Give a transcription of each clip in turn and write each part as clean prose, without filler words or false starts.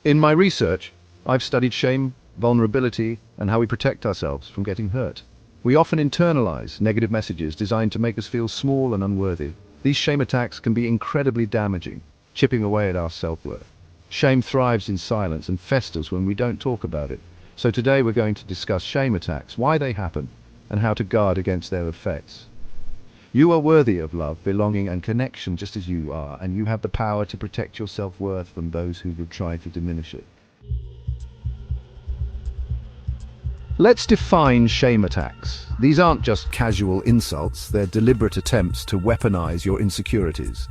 In my research, I've studied shame, vulnerability, and how we protect ourselves from getting hurt. We often internalize negative messages designed to make us feel small and unworthy. These shame attacks can be incredibly damaging, chipping away at our self-worth. Shame thrives in silence and festers when we don't talk about it. So today we're going to discuss shame attacks, why they happen, and how to guard against their effects. You are worthy of love, belonging, and connection just as you are, and you have the power to protect your self-worth from those who would try to diminish it. Let's define shame attacks. These aren't just casual insults, they're deliberate attempts to weaponize your insecurities.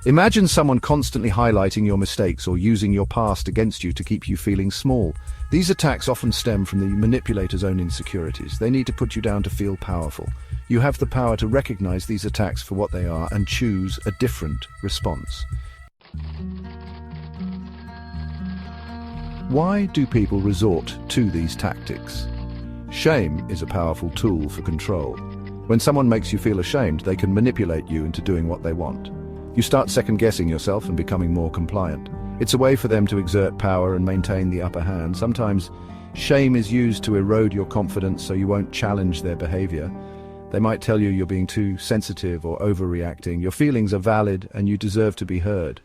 Imagine someone constantly highlighting your mistakes or using your past against you to keep you feeling small. These attacks often stem from the manipulator's own insecurities. They need to put you down to feel powerful. You have the power to recognize these attacks for what they are and choose a different response. Why do people resort to these tactics? Shame is a powerful tool for control. When someone makes you feel ashamed, they can manipulate you into doing what they want. You start second-guessing yourself and becoming more compliant. It's a way for them to exert power and maintain the upper hand. Sometimes, shame is used to erode your confidence so you won't challenge their behavior. They might tell you you're being too sensitive or overreacting. Your feelings are valid and you deserve to be heard.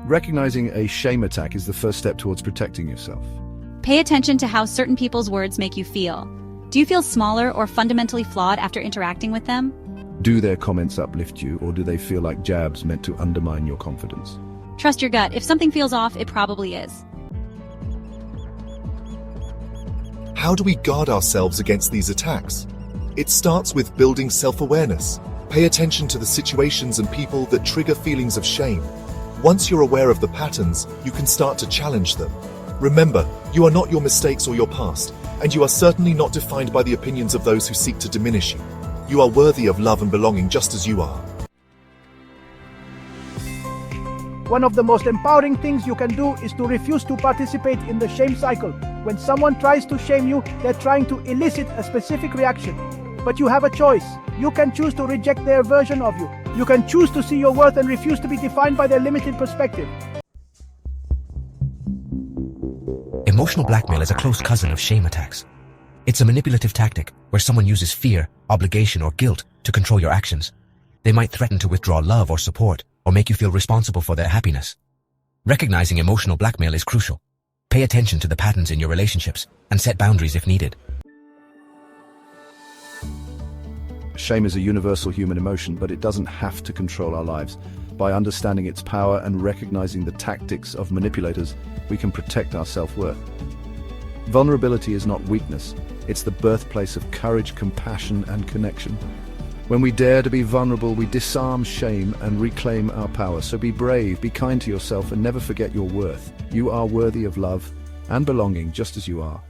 Recognizing a shame attack is the first step towards protecting yourself. Pay attention to how certain people's words make you feel. Do you feel smaller or fundamentally flawed after interacting with them? Do their comments uplift you, or do they feel like jabs meant to undermine your confidence? Trust your gut. If something feels off, it probably is. How do we guard ourselves against these attacks? It starts with building self-awareness. Pay attention to the situations and people that trigger feelings of shame. Once you're aware of the patterns, you can start to challenge them. Remember, you are not your mistakes or your past, and you are certainly not defined by the opinions of those who seek to diminish you. You are worthy of love and belonging just as you are. One of the most empowering things you can do is to refuse to participate in the shame cycle. When someone tries to shame you, they're trying to elicit a specific reaction. But you have a choice. You can choose to reject their version of you. You can choose to see your worth and refuse to be defined by their limited perspective. Emotional blackmail is a close cousin of shame attacks. It's a manipulative tactic where someone uses fear, obligation, or guilt to control your actions. They might threaten to withdraw love or support, or make you feel responsible for their happiness. Recognizing emotional blackmail is crucial. Pay attention to the patterns in your relationships and set boundaries if needed. Shame is a universal human emotion, but it doesn't have to control our lives. By understanding its power and recognizing the tactics of manipulators, we can protect our self-worth. Vulnerability is not weakness. It's the birthplace of courage, compassion, and connection. When we dare to be vulnerable, we disarm shame and reclaim our power. So be brave, be kind to yourself, and never forget your worth. You are worthy of love and belonging just as you are.